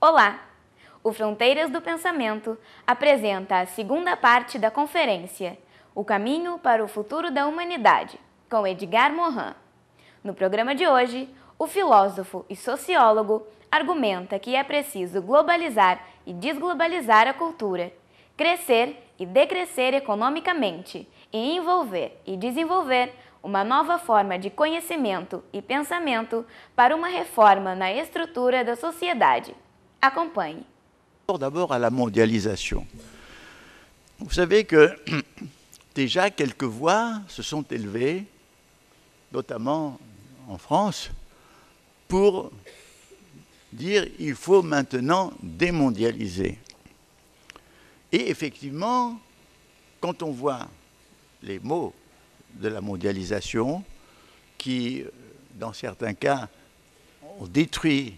Olá! O Fronteiras do Pensamento apresenta a segunda parte da conferência O Caminho para o Futuro da Humanidade, com Edgar Morin. No programa de hoje, o filósofo e sociólogo argumenta que é preciso globalizar e desglobalizar a cultura, crescer e decrescer economicamente e envolver e desenvolver uma nova forma de conhecimento e pensamento para uma reforma na estrutura da sociedade. Acompanhe. D'abord à la mondialisation. Vous savez que déjà quelques voix se sont élevées, notamment en France, pour dire qu'il faut maintenant démondialiser. Et effectivement, quand on voit les mots de la mondialisation qui, dans certains cas, ont détruit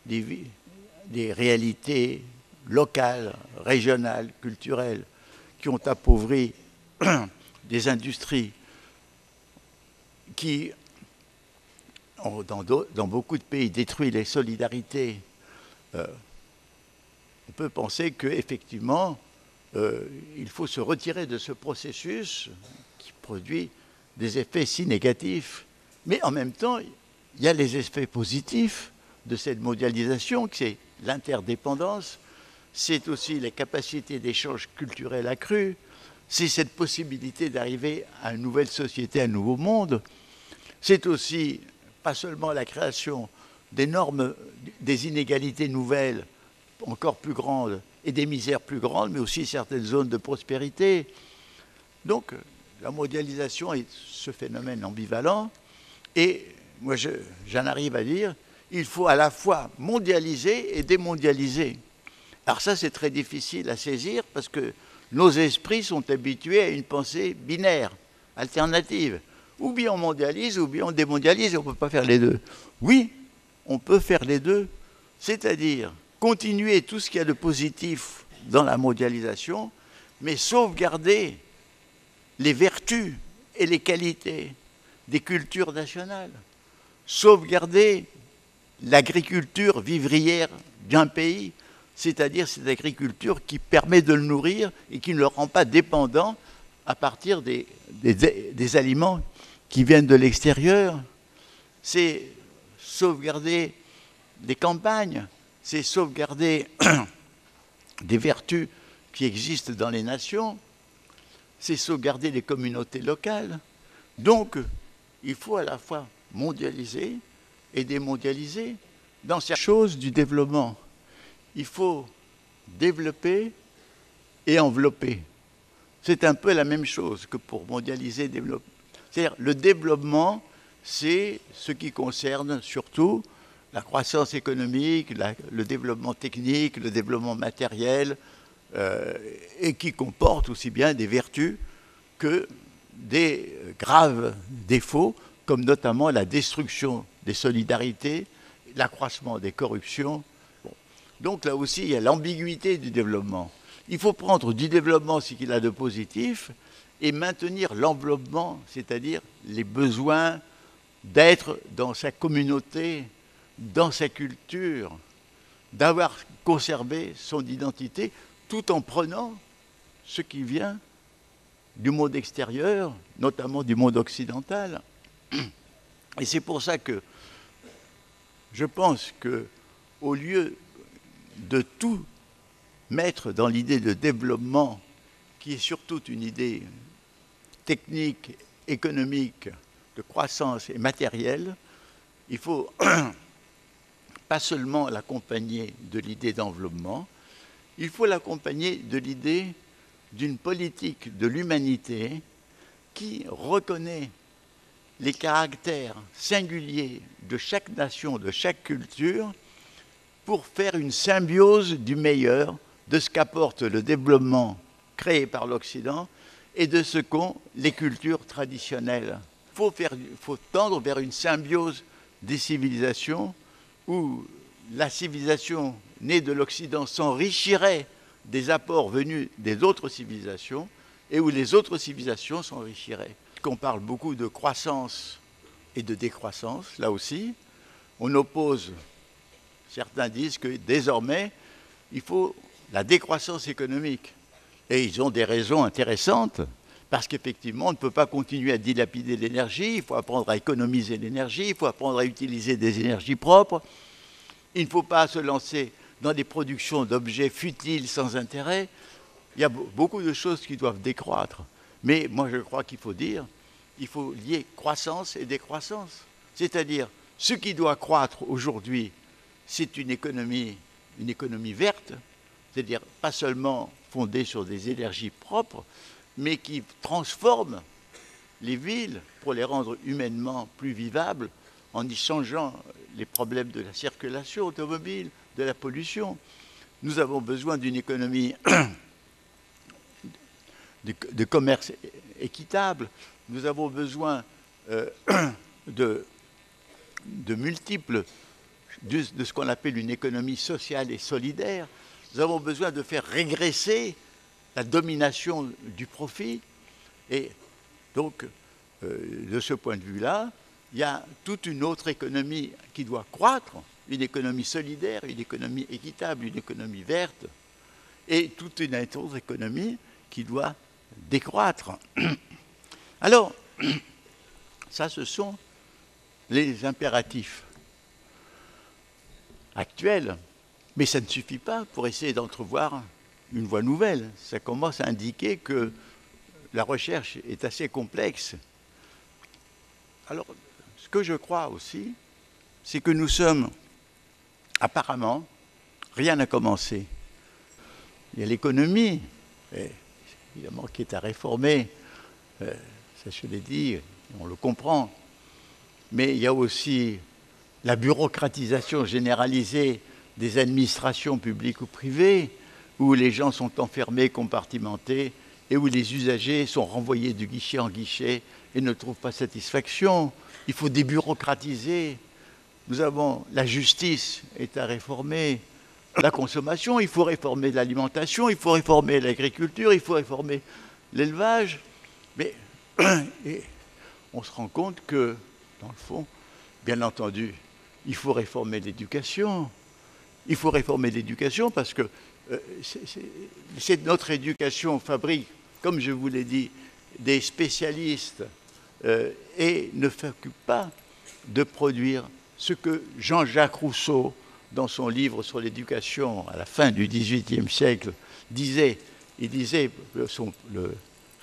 des réalités locales, régionales, culturelles, qui ont appauvri des industries qui ont, dans beaucoup de pays, détruit les solidarités. On peut penser qu'effectivement, il faut se retirer de ce processus qui produit des effets si négatifs. Mais en même temps, il y a les effets positifs de cette mondialisation, c'est l'interdépendance, c'est aussi les capacités d'échange culturel accrues, c'est cette possibilité d'arriver à une nouvelle société, à un nouveau monde. C'est aussi, pas seulement la création des normes, des inégalités nouvelles, encore plus grandes, et des misères plus grandes, mais aussi certaines zones de prospérité. Donc, la mondialisation est ce phénomène ambivalent, et moi j'en arrive à dire il faut à la fois mondialiser et démondialiser. Alors ça, c'est très difficile à saisir parce que nos esprits sont habitués à une pensée binaire, alternative. Ou bien on mondialise, ou bien on démondialise, et on ne peut pas faire les deux. Oui, on peut faire les deux, c'est-à-dire continuer tout ce qu'il y a de positif dans la mondialisation, mais sauvegarder les vertus et les qualités des cultures nationales, sauvegarder l'agriculture vivrière d'un pays, c'est-à-dire cette agriculture qui permet de le nourrir et qui ne le rend pas dépendant à partir des aliments qui viennent de l'extérieur. C'est sauvegarder les campagnes, c'est sauvegarder des vertus qui existent dans les nations, c'est sauvegarder les communautés locales. Donc, il faut à la fois mondialiser et démondialiser dans ces choses du développement. Il faut développer et envelopper. C'est un peu la même chose que pour mondialiser et développer. C'est-à-dire le développement, c'est ce qui concerne surtout la croissance économique, le développement technique, le développement matériel, et qui comporte aussi bien des vertus que des graves défauts, comme notamment la destruction des solidarités, l'accroissement des corruptions. Bon. Donc là aussi, il y a l'ambiguïté du développement. Il faut prendre du développement ce qu'il a de positif et maintenir l'enveloppement, c'est-à-dire les besoins d'être dans sa communauté, dans sa culture, d'avoir conservé son identité, tout en prenant ce qui vient du monde extérieur, notamment du monde occidental. Et c'est pour ça que je pense qu'au lieu de tout mettre dans l'idée de développement, qui est surtout une idée technique, économique, de croissance et matérielle, il faut pas seulement l'accompagner de l'idée d'enveloppement, il faut l'accompagner de l'idée d'une politique de l'humanité qui reconnaît les caractères singuliers de chaque nation, de chaque culture, pour faire une symbiose du meilleur de ce qu'apporte le développement créé par l'Occident et de ce qu'ont les cultures traditionnelles. Il faut tendre vers une symbiose des civilisations où la civilisation née de l'Occident s'enrichirait des apports venus des autres civilisations et où les autres civilisations s'enrichiraient. On parle beaucoup de croissance et de décroissance, là aussi. On oppose, certains disent que désormais, il faut la décroissance économique. Et ils ont des raisons intéressantes, parce qu'effectivement, on ne peut pas continuer à dilapider l'énergie, il faut apprendre à économiser l'énergie, il faut apprendre à utiliser des énergies propres. Il ne faut pas se lancer dans des productions d'objets futiles sans intérêt. Il y a beaucoup de choses qui doivent décroître. Mais moi, je crois qu'il faut dire, il faut lier croissance et décroissance. C'est-à-dire, ce qui doit croître aujourd'hui, c'est une économie verte, c'est-à-dire pas seulement fondée sur des énergies propres, mais qui transforme les villes pour les rendre humainement plus vivables en y changeant les problèmes de la circulation automobile, de la pollution. Nous avons besoin d'une économie de commerce équitable. Nous avons besoin de multiples, de ce qu'on appelle une économie sociale et solidaire. Nous avons besoin de faire régresser la domination du profit. Et donc, de ce point de vue-là, il y a toute une autre économie qui doit croître, une économie solidaire, une économie équitable, une économie verte, et toute une autre économie qui doit décroître. Alors, ça, ce sont les impératifs actuels, mais ça ne suffit pas pour essayer d'entrevoir une voie nouvelle. Ça commence à indiquer que la recherche est assez complexe. Alors, ce que je crois aussi, c'est que nous sommes, apparemment, rien n'a commencé. Il y a l'économie, évidemment, qui est à réformer, ça je l'ai dit, on le comprend, mais il y a aussi la bureaucratisation généralisée des administrations publiques ou privées, où les gens sont enfermés, compartimentés, et où les usagers sont renvoyés de guichet en guichet et ne trouvent pas satisfaction. Il faut débureaucratiser. Nous avons la justice est à réformer, la consommation, il faut réformer l'alimentation, il faut réformer l'agriculture, il faut réformer l'élevage. Mais on se rend compte que, dans le fond, bien entendu, il faut réformer l'éducation. Il faut réformer l'éducation parce que notre éducation fabrique, comme je vous l'ai dit, des spécialistes et ne s'occupe pas de produire ce que Jean-Jacques Rousseau, dans son livre sur l'éducation à la fin du XVIIIe siècle, disait. Il disait,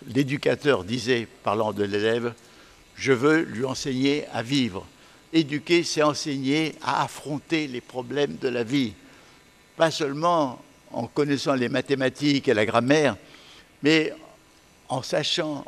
l'éducateur disait, parlant de l'élève, « Je veux lui enseigner à vivre ». Éduquer, c'est enseigner à affronter les problèmes de la vie. Pas seulement en connaissant les mathématiques et la grammaire, mais en sachant,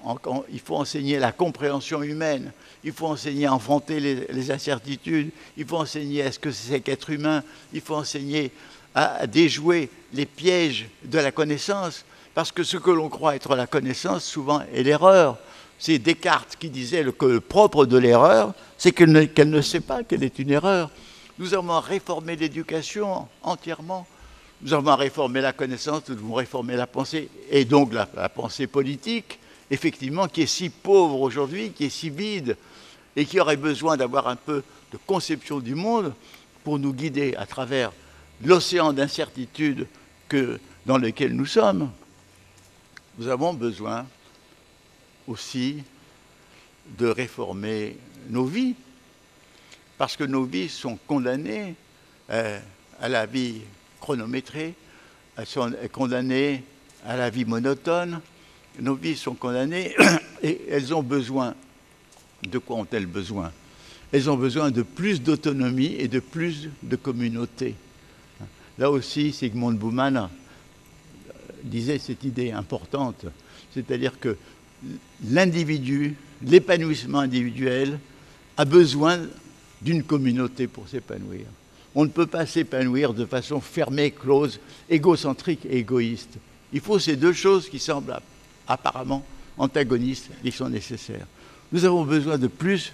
il faut enseigner la compréhension humaine, il faut enseigner à affronter les incertitudes, il faut enseigner à ce que c'est qu'être humain, il faut enseigner à déjouer les pièges de la connaissance, parce que ce que l'on croit être la connaissance, souvent, est l'erreur. C'est Descartes qui disait que le propre de l'erreur, c'est qu'elle ne sait pas qu'elle est une erreur. Nous avons réformé l'éducation entièrement. Nous avons réformé la connaissance, nous avons réformé la pensée, et donc la pensée politique, effectivement, qui est si pauvre aujourd'hui, qui est si vide, et qui aurait besoin d'avoir un peu de conception du monde pour nous guider à travers l'océan d'incertitude dans lequel nous sommes. Nous avons besoin aussi de réformer nos vies, parce que nos vies sont condamnées à la vie chronométrée, elles sont condamnées à la vie monotone, nos vies sont condamnées et elles ont besoin, de quoi ont-elles besoin? Elles ont besoin de plus d'autonomie et de plus de communauté. Là aussi, Zygmunt Bauman disait cette idée importante, c'est-à-dire que l'individu, l'épanouissement individuel a besoin d'une communauté pour s'épanouir. On ne peut pas s'épanouir de façon fermée, close, égocentrique et égoïste. Il faut ces deux choses qui semblent apparemment antagonistes et qui sont nécessaires. Nous avons besoin de plus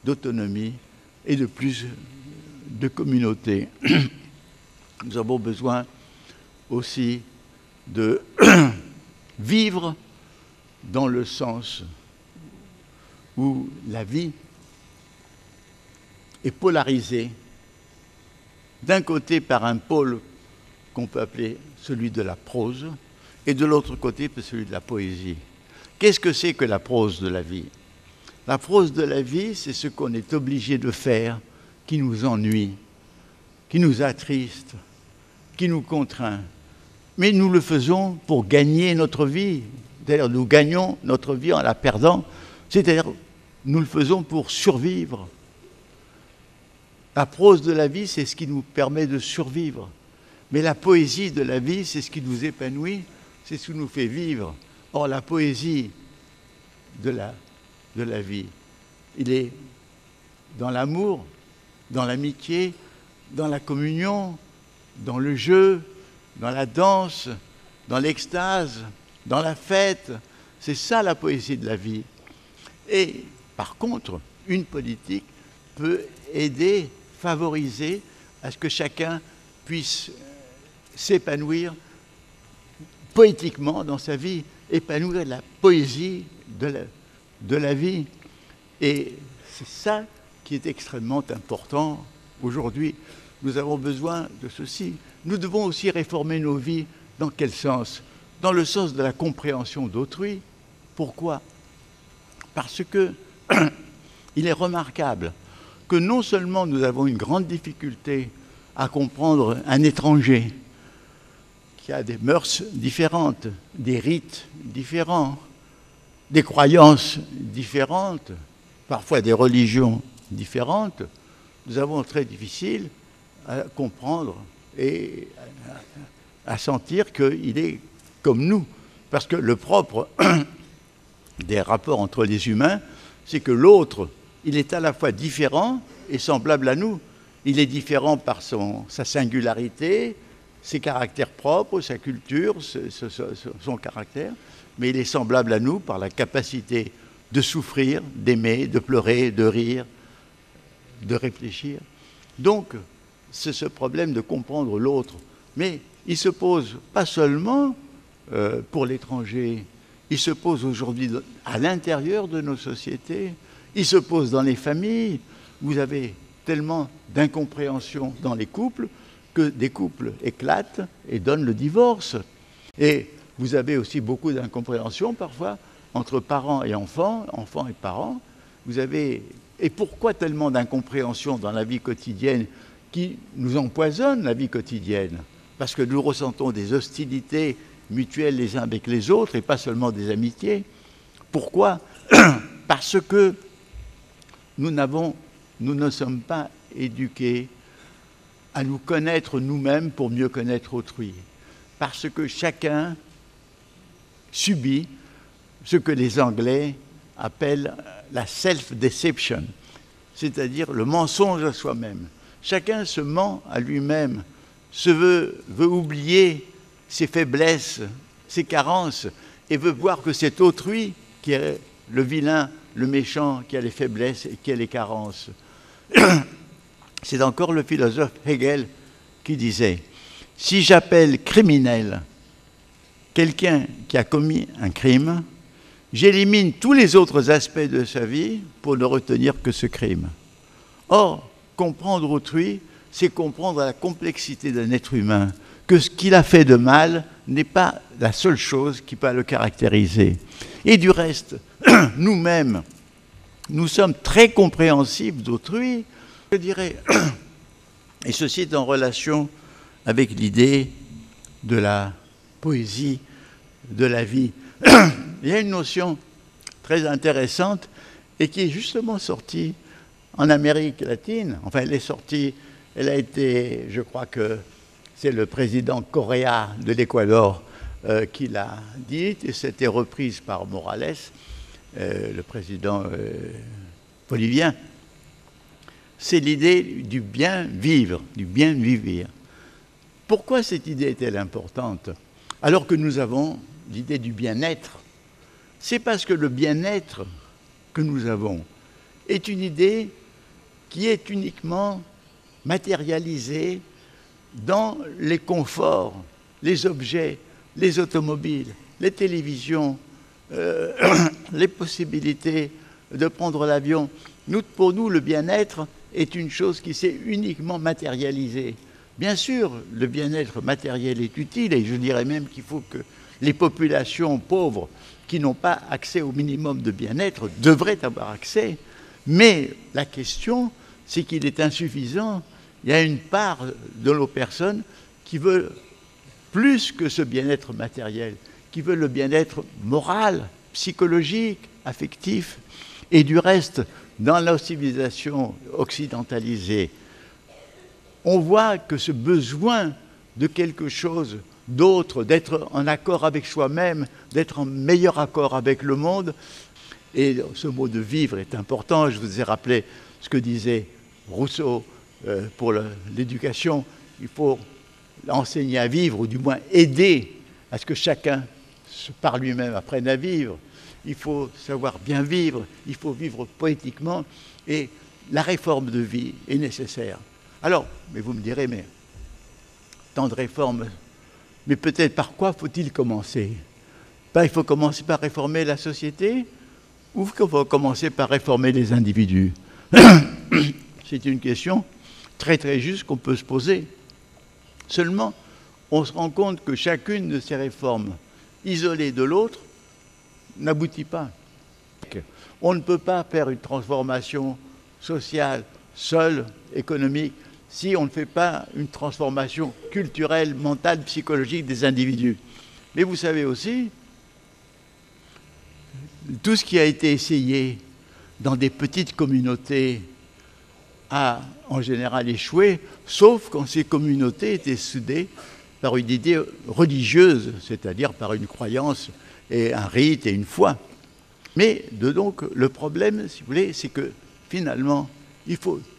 d'autonomie et de plus de communauté. Nous avons besoin aussi de vivre dans le sens où la vie est polarisée, d'un côté par un pôle qu'on peut appeler celui de la prose, et de l'autre côté celui de la poésie. Qu'est-ce que c'est que la prose de la vie? La prose de la vie, c'est ce qu'on est obligé de faire qui nous ennuie, qui nous attriste, qui nous contraint. Mais nous le faisons pour gagner notre vie. C'est-à-dire, nous gagnons notre vie en la perdant. C'est-à-dire, nous le faisons pour survivre. La prose de la vie, c'est ce qui nous permet de survivre. Mais la poésie de la vie, c'est ce qui nous épanouit, c'est ce qui nous fait vivre. Or, la poésie de la vie, il est dans l'amour, dans l'amitié, dans la communion, dans le jeu, dans la danse, dans l'extase, dans la fête. C'est ça la poésie de la vie. Et par contre, une politique peut aider, favoriser à ce que chacun puisse s'épanouir poétiquement dans sa vie, épanouir la poésie de la vie. Et c'est ça qui est extrêmement important aujourd'hui. Nous avons besoin de ceci. Nous devons aussi réformer nos vies. Dans quel sens? Dans le sens de la compréhension d'autrui. Pourquoi? Parce que il est remarquable que non seulement nous avons une grande difficulté à comprendre un étranger qui a des mœurs différentes, des rites différents, des croyances différentes, parfois des religions différentes, nous avons très difficile à comprendre et à sentir qu'il est comme nous. Parce que le propre des rapports entre les humains, c'est que l'autre, il est à la fois différent et semblable à nous. Il est différent par sa singularité, ses caractères propres, sa culture, son caractère, mais il est semblable à nous par la capacité de souffrir, d'aimer, de pleurer, de rire, de réfléchir. Donc, c'est ce problème de comprendre l'autre. Mais il se pose pas seulement pour l'étranger, il se pose aujourd'hui à l'intérieur de nos sociétés, il se pose dans les familles. Vous avez tellement d'incompréhension dans les couples que des couples éclatent et donnent le divorce. Et vous avez aussi beaucoup d'incompréhension parfois entre parents et enfants, enfants et parents. Et pourquoi tellement d'incompréhension dans la vie quotidienne qui nous empoisonne la vie quotidienne? Parce que nous ressentons des hostilités mutuelles les uns avec les autres et pas seulement des amitiés. Pourquoi? Parce que nous ne sommes pas éduqués à nous connaître nous-mêmes pour mieux connaître autrui. Parce que chacun subit ce que les Anglais appellent la self-deception, c'est-à-dire le mensonge à soi-même. Chacun se ment à lui-même, veut oublier ses faiblesses, ses carences, et veut voir que c'est autrui qui est le vilain, le méchant, qui a les faiblesses et qui a les carences. C'est encore le philosophe Hegel qui disait « Si j'appelle criminel quelqu'un qui a commis un crime, j'élimine tous les autres aspects de sa vie pour ne retenir que ce crime. » Or, comprendre autrui, c'est comprendre la complexité d'un être humain, que ce qu'il a fait de mal n'est pas la seule chose qui peut le caractériser. Et du reste, nous-mêmes, nous sommes très compréhensifs d'autrui, je dirais, et ceci est en relation avec l'idée de la poésie de la vie. Il y a une notion très intéressante et qui est justement sortie en Amérique latine. Enfin, elle a été, je crois que c'est le président Correa de l'Équateur qui l'a dite, et c'était reprise par Morales, le président bolivien. C'est l'idée du bien vivre, du bien vivre. Pourquoi cette idée est-elle importante? Alors que nous avons l'idée du bien-être. C'est parce que le bien-être que nous avons est une idée qui est uniquement matérialisée dans les conforts, les objets les automobiles, les télévisions, les possibilités de prendre l'avion. Pour nous, le bien-être est une chose qui s'est uniquement matérialisée. Bien sûr, le bien-être matériel est utile, et je dirais même qu'il faut que les populations pauvres qui n'ont pas accès au minimum de bien-être devraient avoir accès. Mais la question, c'est qu'il est insuffisant. Il y a une part de nos personnes qui veulent plus que ce bien-être matériel, qui veulent le bien-être moral, psychologique, affectif. Et du reste, dans la civilisation occidentalisée, on voit que ce besoin de quelque chose d'autre, d'être en accord avec soi-même, d'être en meilleur accord avec le monde, et ce mot de vivre est important. Je vous ai rappelé ce que disait Rousseau pour l'éducation. Il faut enseigner à vivre, ou du moins aider à ce que chacun, par lui-même, apprenne à vivre. Il faut savoir bien vivre, il faut vivre poétiquement, et la réforme de vie est nécessaire. Alors, mais vous me direz, mais tant de réformes, mais peut-être par quoi faut-il commencer? Il faut commencer par réformer la société, ou il faut commencer par réformer les individus? C'est une question très très juste qu'on peut se poser. Seulement, on se rend compte que chacune de ces réformes, isolée de l'autre, n'aboutit pas. On ne peut pas faire une transformation sociale, seule, économique, si on ne fait pas une transformation culturelle, mentale, psychologique des individus. Mais vous savez aussi, tout ce qui a été essayé dans des petites communautés a en général échoué, sauf quand ces communautés étaient soudées par une idée religieuse, c'est-à-dire par une croyance et un rite et une foi. Mais donc le problème, si vous voulez, c'est que finalement,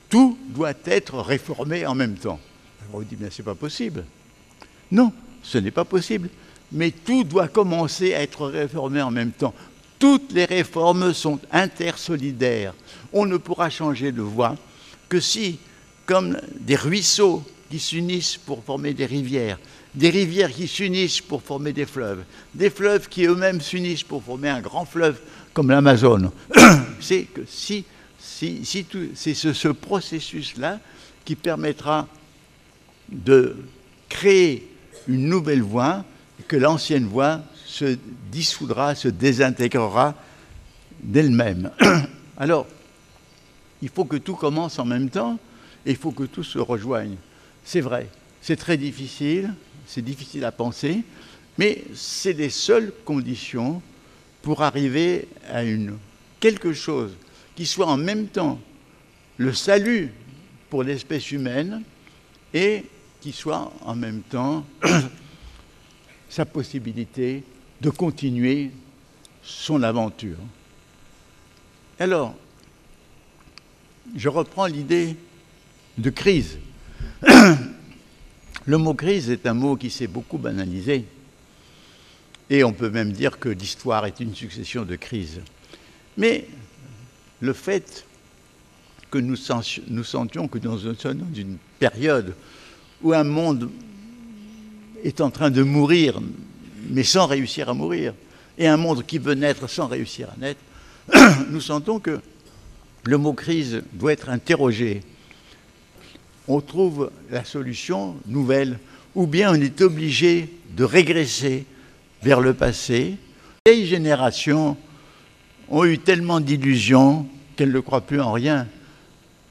tout doit être réformé en même temps. Alors on dit, mais c'est pas possible. Non, ce n'est pas possible. Mais tout doit commencer à être réformé en même temps. Toutes les réformes sont intersolidaires. On ne pourra changer de voie que si, comme des ruisseaux qui s'unissent pour former des rivières qui s'unissent pour former des fleuves qui eux-mêmes s'unissent pour former un grand fleuve comme l'Amazone, c'est que c'est ce processus-là qui permettra de créer une nouvelle voie, que l'ancienne voie se dissoudra, se désintégrera d'elle-même. Alors, il faut que tout commence en même temps et il faut que tout se rejoigne. C'est vrai, c'est très difficile, c'est difficile à penser, mais c'est les seules conditions pour arriver à quelque chose qui soit en même temps le salut pour l'espèce humaine et qui soit en même temps sa possibilité de continuer son aventure. Alors, je reprends l'idée de crise. Le mot crise est un mot qui s'est beaucoup banalisé. Et on peut même dire que l'histoire est une succession de crises. Mais le fait que nous sentions que nous sommes dans une période où un monde est en train de mourir, mais sans réussir à mourir, et un monde qui veut naître sans réussir à naître, nous sentons que le mot crise doit être interrogé. On trouve la solution nouvelle, ou bien on est obligé de régresser vers le passé. Les vieilles générations ont eu tellement d'illusions qu'elles ne croient plus en rien.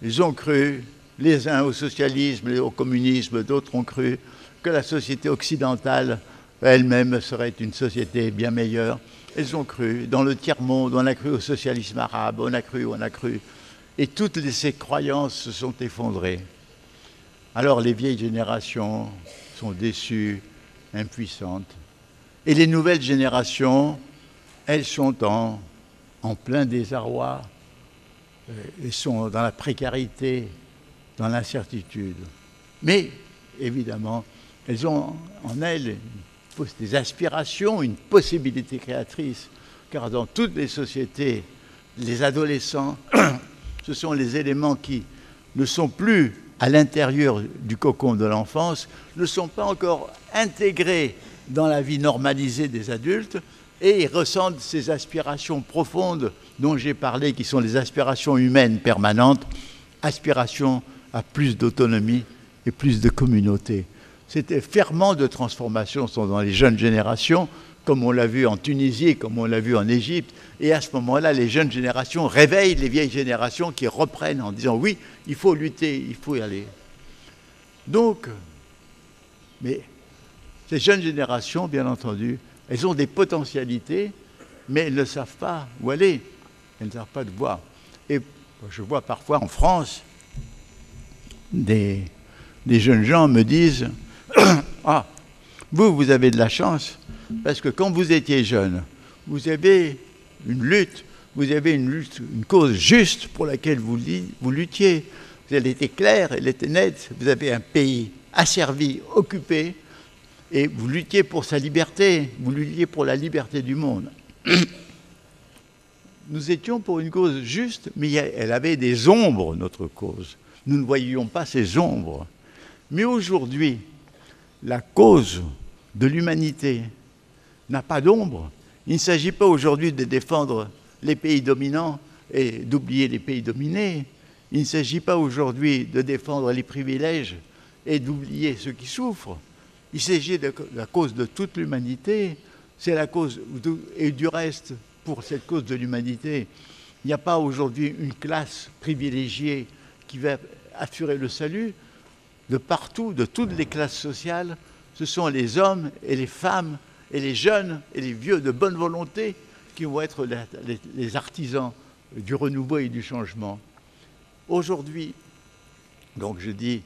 Ils ont cru, les uns au socialisme et au communisme, d'autres ont cru que la société occidentale elle-même serait une société bien meilleure. Elles ont cru, dans le tiers-monde, on a cru au socialisme arabe, on a cru. Et toutes ces croyances se sont effondrées. Alors les vieilles générations sont déçues, impuissantes. Et les nouvelles générations, elles sont en plein désarroi, elles sont dans la précarité, dans l'incertitude. Mais, évidemment, elles ont en elles des aspirations, une possibilité créatrice, car dans toutes les sociétés, les adolescents, ce sont les éléments qui ne sont plus à l'intérieur du cocon de l'enfance, ne sont pas encore intégrés dans la vie normalisée des adultes et ils ressentent ces aspirations profondes dont j'ai parlé, qui sont les aspirations humaines permanentes, aspirations à plus d'autonomie et plus de communauté. Ces ferments de transformation sont dans les jeunes générations, comme on l'a vu en Tunisie, comme on l'a vu en Égypte. Et à ce moment-là, les jeunes générations réveillent les vieilles générations qui reprennent en disant « oui, il faut lutter, il faut y aller ». Donc, mais ces jeunes générations, bien entendu, elles ont des potentialités, mais elles ne savent pas où aller. Elles ne savent pas de voir. Et je vois parfois en France, des jeunes gens me disent « ah, vous avez de la chance, parce que quand vous étiez jeune, vous avez une lutte, une cause juste pour laquelle vous luttiez. Elle était claire, elle était nette. Vous avez un pays asservi, occupé, et vous luttiez pour sa liberté, vous luttiez pour la liberté du monde. » Nous étions pour une cause juste, mais elle avait des ombres, notre cause. Nous ne voyions pas ces ombres. Mais aujourd'hui, la cause de l'humanité n'a pas d'ombre. Il ne s'agit pas aujourd'hui de défendre les pays dominants et d'oublier les pays dominés. Il ne s'agit pas aujourd'hui de défendre les privilèges et d'oublier ceux qui souffrent. Il s'agit de la cause de toute l'humanité. C'est la cause, et du reste, pour cette cause de l'humanité, il n'y a pas aujourd'hui une classe privilégiée qui va assurer le salut. De partout, de toutes les classes sociales, ce sont les hommes et les femmes et les jeunes et les vieux de bonne volonté qui vont être les artisans du renouveau et du changement. Aujourd'hui, donc je dis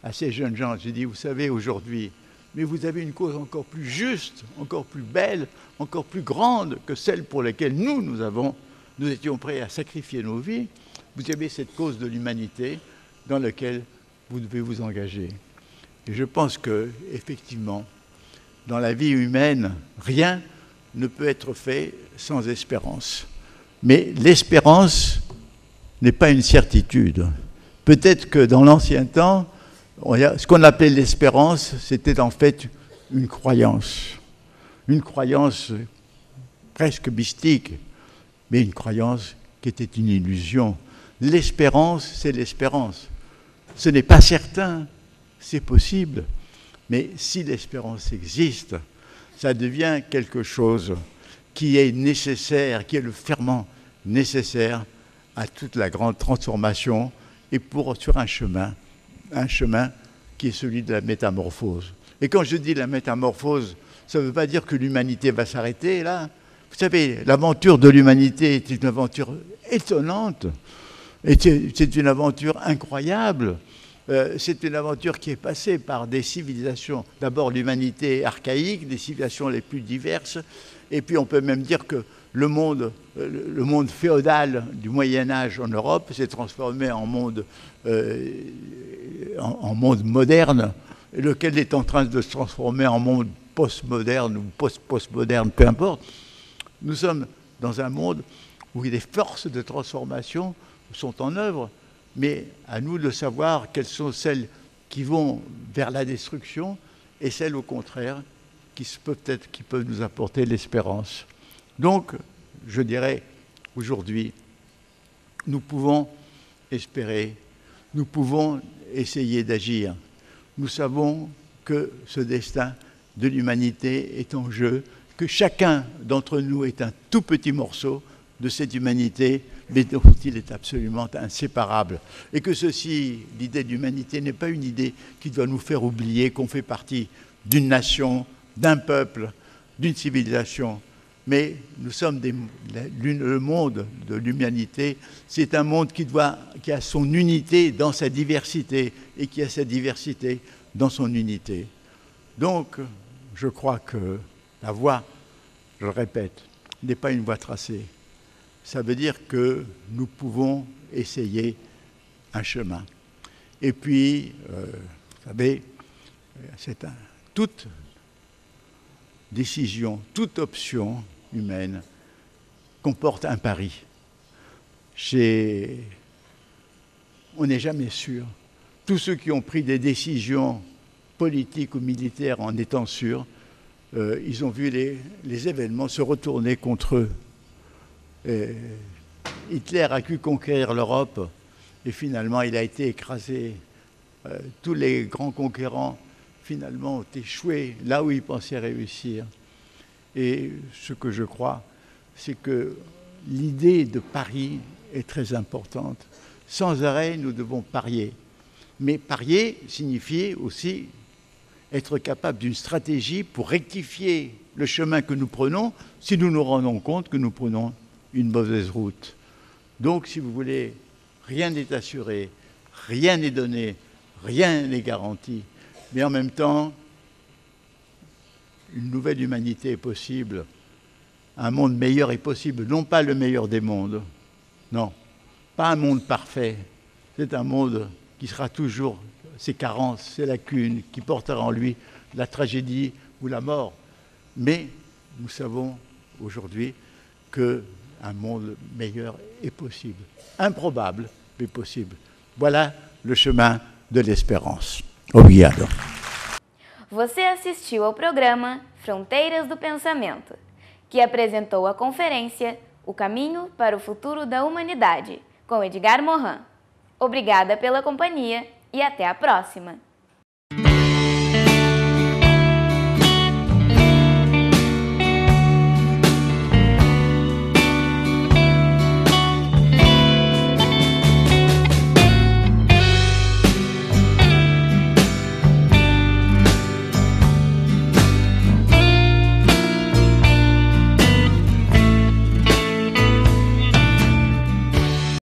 à ces jeunes gens, je dis, vous savez, aujourd'hui, mais vous avez une cause encore plus juste, encore plus belle, encore plus grande que celle pour laquelle nous étions prêts à sacrifier nos vies. Vous avez cette cause de l'humanité dans laquelle vous devez vous engager. Et je pense que, effectivement, dans la vie humaine, rien ne peut être fait sans espérance. Mais l'espérance n'est pas une certitude. Peut-être que dans l'ancien temps, ce qu'on appelait l'espérance, c'était en fait une croyance presque mystique, mais une croyance qui était une illusion. L'espérance, c'est l'espérance. Ce n'est pas certain, c'est possible, mais si l'espérance existe, ça devient quelque chose qui est nécessaire, qui est le ferment nécessaire à toute la grande transformation et sur un chemin qui est celui de la métamorphose. Et quand je dis la métamorphose, ça ne veut pas dire que l'humanité va s'arrêter là. Vous savez, l'aventure de l'humanité est une aventure étonnante, c'est une aventure incroyable. C'est une aventure qui est passée par des civilisations, d'abord l'humanité archaïque, des civilisations les plus diverses, et puis on peut même dire que le monde féodal du Moyen-Âge en Europe s'est transformé en monde moderne, lequel est en train de se transformer en monde postmoderne ou post-postmoderne, peu importe. Nous sommes dans un monde où les forces de transformation sont en œuvre, mais à nous de savoir quelles sont celles qui vont vers la destruction et celles au contraire qui peuvent nous apporter l'espérance. Donc, je dirais, aujourd'hui, nous pouvons espérer, nous pouvons essayer d'agir. Nous savons que ce destin de l'humanité est en jeu, que chacun d'entre nous est un tout petit morceau de cette humanité, mais dont il est absolument inséparable. Et que l'idée d'humanité n'est pas une idée qui doit nous faire oublier qu'on fait partie d'une nation, d'un peuple, d'une civilisation. Mais nous sommes le monde de l'humanité, c'est un monde qui a son unité dans sa diversité et qui a sa diversité dans son unité. Donc, je crois que la voie, je le répète, n'est pas une voie tracée. Ça veut dire que nous pouvons essayer un chemin. Et puis, vous savez, toute décision, toute option humaine comporte un pari. On n'est jamais sûr. Tous ceux qui ont pris des décisions politiques ou militaires en étant sûrs ils ont vu les événements se retourner contre eux. Hitler a pu conquérir l'Europe et finalement il a été écrasé. Tous les grands conquérants finalement ont échoué là où ils pensaient réussir. Et ce que je crois, c'est que l'idée de pari est très importante. Sans arrêt, nous devons parier. Mais parier signifie aussi être capable d'une stratégie pour rectifier le chemin que nous prenons si nous nous rendons compte que nous prenons une mauvaise route. Donc, si vous voulez, rien n'est assuré, rien n'est donné, rien n'est garanti. Mais en même temps, une nouvelle humanité est possible. Un monde meilleur est possible, non pas le meilleur des mondes, non, pas un monde parfait. C'est un monde qui sera toujours ses carences, ses lacunes, qui portera en lui la tragédie ou la mort. Mais nous savons aujourd'hui qu'un monde meilleur est possible. Improbable, mais possible. Voilà le chemin de l'espérance. Obrigado. Você assistiu ao programa Fronteiras do Pensamento, que apresentou a conferência O Caminho para o Futuro da Humanidade, com Edgar Morin. Obrigada pela companhia e até a próxima!